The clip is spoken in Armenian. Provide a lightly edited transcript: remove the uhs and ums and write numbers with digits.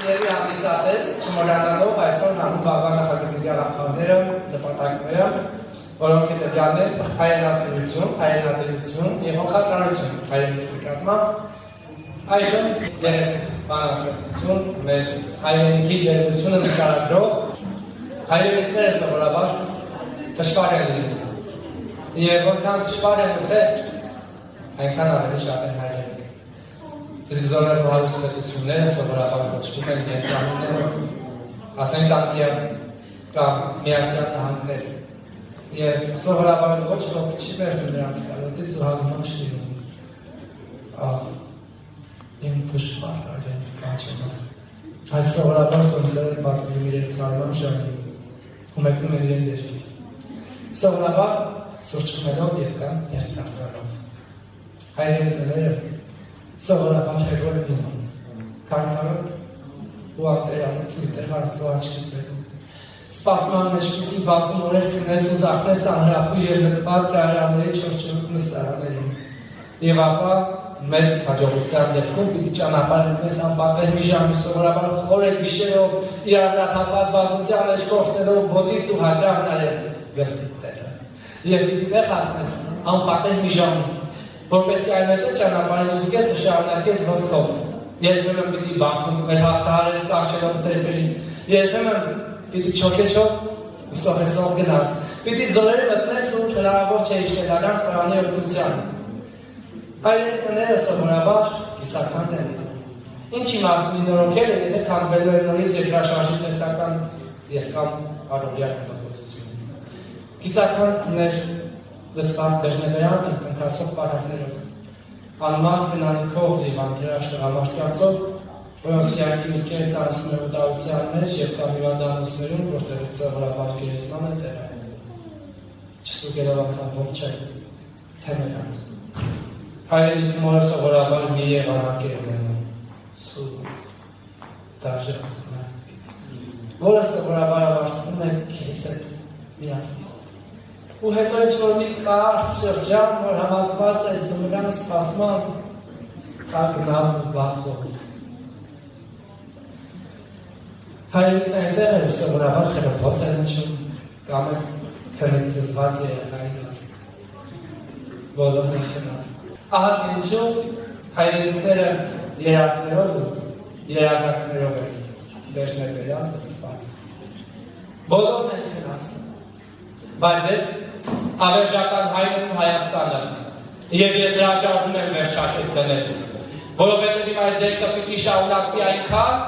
Սիրելի հանդիսատես, չմոռանալով այսօր հանուն վաղվա նախագծի գաղափարները, նպատակները, որոնք հետևյալն են հայրենասիրություն, հայրենատիրություն և հոգատարություն հայրենի նկատմամբ, այժմ դերեց բանաստեղծություն, մեր հայրենիքի ջերմությունը նկարագրող հայրենիքները սովորաբար թշվար են լինում, և որքան թշվար են ու խեղճ, այնքան ավելի շատ են հայրենիք։ Իսկ զորներ հարուստությունները սովորաբար կոչվում են կենտրոնները, ասենք անգլիան կամ Միացյալ Նահանգներ, և սովորաբար ոչ ոք չի վերնում նրանց կարոտից ու հալման շտինում։ Իմ թշվար հայրենիք կանչելով։ Այս սովորաբար տոմսերը պատմում իրենց հարման ժամին, ու մեկնում են իրենց երկիր։ Սովորաբար սուրճ խմելով և կամ երդկարտելով։ Հայրենիքները սովորաբար հերոր են լինում, կարգարով ու ատերանից միտեղ Աստծո աչքից եկում։ Սպասման մեջ պիտի բացում օրեր քնես ու զարթնես անհրապույր և լքված կայարանների չորչորդ նստարաններին։ Եվ ապա մեծ հաջողության դեպքում պիտի ճանապարհ ընկնես անպատեհ մի ժամի սովորաբար խորը գիշերով իրարդափակված բազմության մեջ կորցնելով ոտիդ ու հաճախ նաև գլխիդ տեղը։ Եվ պիտի տեղ հասնես անպատեհ մի ժամի, որպեսզի այնուհետև ճանապարհին ուսկեսը շարունակես ոտքով, երբեմն պիտի բարձունքներ հաղթահարես կարճելով ձեռքերից, երբեմն պիտի չոքեչով ու սոխեսով գնաս, պիտի զորերը մտնես ու հնարավոր չէ իջնելական սրանի օգնությանը։ Հայրենիքները սովորաբար կիսական են։ Ինչ իմաստնի նորոգել է, եթե քանդվելու են նորից երկրաշարժից հետական և կամ առօրյա հետագործությունից։ Կիսականներ լծված վերջնեվեյան և կնքասող պարակներով, անմարդ բնանիքով և անդրաշտղամարտկացով, որոնց կյանքի մի կես անցնում է ուտարության մեջ և կամ հիվանդանոցներում, որտեղից սովորաբար գերեզման է տեղը, չստուգելով անգամ ողջ է, թե մեկանց։ Հայրենիքի մորը սովորաբար մի եղանակ է ունենում, սուր, դարժած, որը սովորաբար ավարտվում է քեզ հետ միասին։ Ու հետո ինչ-որ մի կարճ շրջան, որ համակված է ձմռան սպասման, կա գնալ ու վախով։ Հայրենիքն այնտեղ է, որ սովորաբար խրպոց է նշում, կամ է քնից զզված երեխային մաս, բոլորն են քնած։ Ահա ինչու հայրենիքները երազներով ու երազանքներով են վերջնեվեյան լցված։ Բոլորն են քնած, բայց ես հավերժական հայրն ու Հայաստանը, և ես հրաժարվում եմ վերջակետ դնել, որովհետև իմ այս երկը պիտի շարունակվի այնքան,